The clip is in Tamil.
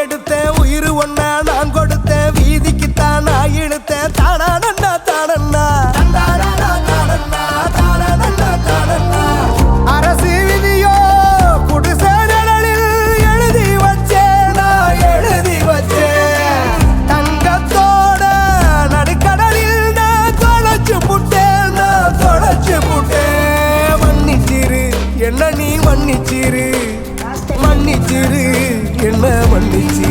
எடுத்தேன் உயிர் ஒன்ன நான் கொடுத்தேன் வீதிக்குத்தான் நான் இழுத்தேன் தானா தானண்ணா அரசு விதியோ குடிசை நிழலில் எழுதி வச்சேன் நான் எழுதி வச்சேன் தங்கத்தோட நடுக்கடலில் நான் தொலைச்சு புட்டேன் மன்னிச்சிரு என்ன நீ மன்னிச்சிரு என்ன மன்னிச்சிரு